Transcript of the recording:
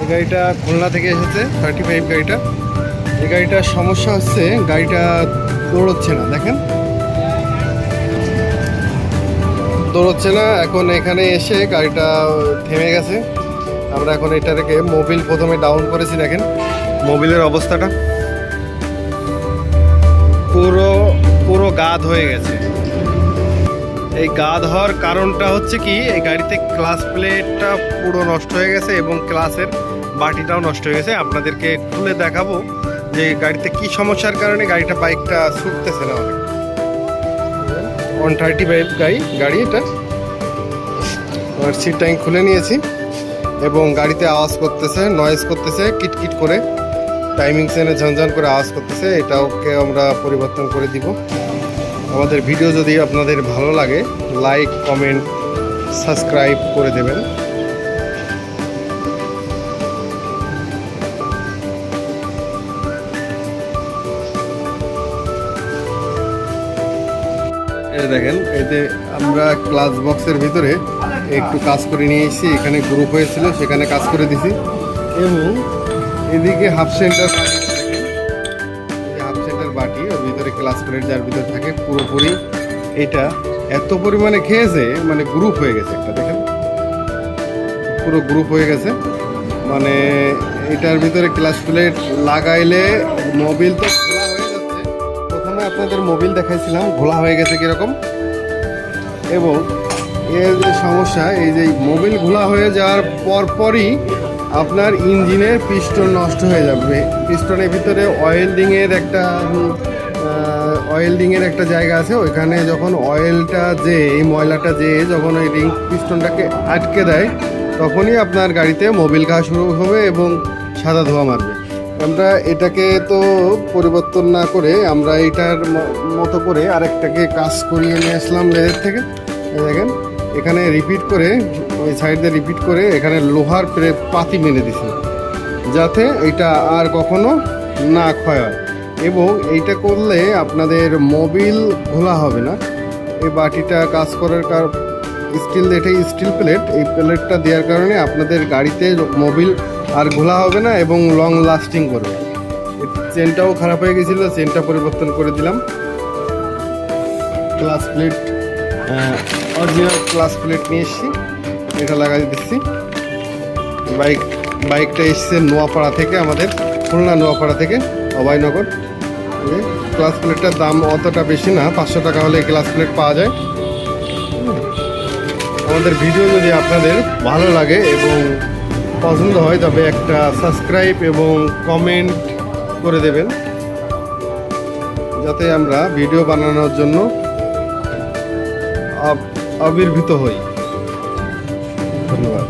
এই গাড়িটা খুলনা থেকে এসেছে 35 গাড়িটা। এই গাড়িটার সমস্যা হচ্ছে গাড়িটা দৌড়চ্ছে না, দেখেন দৌড়চ্ছে না। এখন এখানে এসে গাড়িটা থেমে গেছে। আমরা এখন এটাকে মোবিল প্রথমে ডাউন করেছি, দেখেন মোবিলের অবস্থাটা পুরো পুরো গাদ হয়ে গেছে। এই গাদ হওয়ার কারণটা হচ্ছে কি, এই গাড়িতে ক্লাস প্লেটটা পুরো নষ্ট হয়ে গেছে এবং ক্লাসের বাটিটাও নষ্ট হয়ে গেছে। আপনাদেরকে খুলে দেখাবো যে গাড়িতে কি সমস্যার কারণে বাইকটা ছুটতেছে না। অনেক 135 গাড়ি এটা। সিট ট্যাঙ্ক খুলে নিয়েছি এবং গাড়িতে আওয়াজ করতেছে, নয়েজ করতেছে কিটকিট করে, টাইমিং চেনে ঝনঝন করে আওয়াজ করতেছে। এটাকে আমরা পরিবর্তন করে দিব। আমাদের ভিডিও যদি আপনাদের ভালো লাগে লাইক কমেন্ট সাবস্ক্রাইব করে দেবেন। এই দেখেন, এই যে আমরা ক্লাস বক্সের ভিতরে একটু কাজ করে নিয়ে এসেছি। এখানে গ্রুপ হয়েছিল, সেখানে কাজ করে দিছি। এবং এদিকে হাফ সেন্টার বাটি, ওর ভিতরে ক্লাস প্লেট যার ভিতরে থাকে পুরোপুরি এটা এত পরিমাণে খেয়েছে, মানে গ্রুপ হয়ে গেছে একটা, দেখেন পুরো গ্রুপ হয়ে গেছে। মানে এটার ভিতরে ক্লাস প্লেট লাগাইলে মোবিল তো ঘোলা হয়ে যাচ্ছে। প্রথমে আপনাদের মোবিল দেখাইছিলাম ঘোলা হয়ে গেছে কীরকম। এবং এর যে সমস্যা, এই যে মোবিল ঘোলা হয়ে যাওয়ার পরই আপনার ইঞ্জিনের পিস্টন নষ্ট হয়ে যাবে। পিস্টনের ভিতরে ওয়েল্ডিংয়ের একটা জায়গা আছে। ওইখানে যখন অয়েলটা এই ময়লাটা যখন ওই রিং পিস্টনটাকে আটকে দেয়, তখনই আপনার গাড়িতে মোবিল খাওয়া শুরু হবে এবং সাদা ধোঁয়া মারবে। আমরা এটাকে তো পরিবর্তন না করে আমরা এটার মতো করে আরেকটাকে কাজ করিয়ে নিয়ে আসলাম লেদের থেকে। দেখেন এখানে রিপিট করে, ওই সাইড দিয়ে রিপিট করে এখানে লোহার পাতি মেরে দিছি, যাতে এটা আর কখনো না ক্ষয় হয়। এবং এইটা করলে আপনাদের মোবিল ঘোলা হবে না। এই বাটিটা কাজ করার এটাই স্টিল প্লেট। এই প্লেটটা দেওয়ার কারণে আপনাদের গাড়িতে মোবিল আর ঘোলা হবে না এবং লং লাস্টিং করবে। চেনটাও খারাপ হয়ে গেছিলো, চেনটা পরিবর্তন করে দিলাম। Class plate original class plate নিয়ে এসেছি, এটা লাগাই দিচ্ছি। বাইকটা এসছে নোয়াপাড়া থেকে, আমাদের খুলনা নোয়াপাড়া থেকে, অভয়নগর। ক্লাস প্লেটটার দাম অতটা বেশি না, 500 টাকা হলে ক্লাস প্লেট পাওয়া যায়। আমাদের ভিডিও যদি আপনাদের ভালো লাগে এবং পছন্দ হয়, তবে একটা সাবস্ক্রাইব এবং কমেন্ট করে দেবেন, যাতে আমরা ভিডিও বানানোর জন্য আবির্ভূত হই। ধন্যবাদ।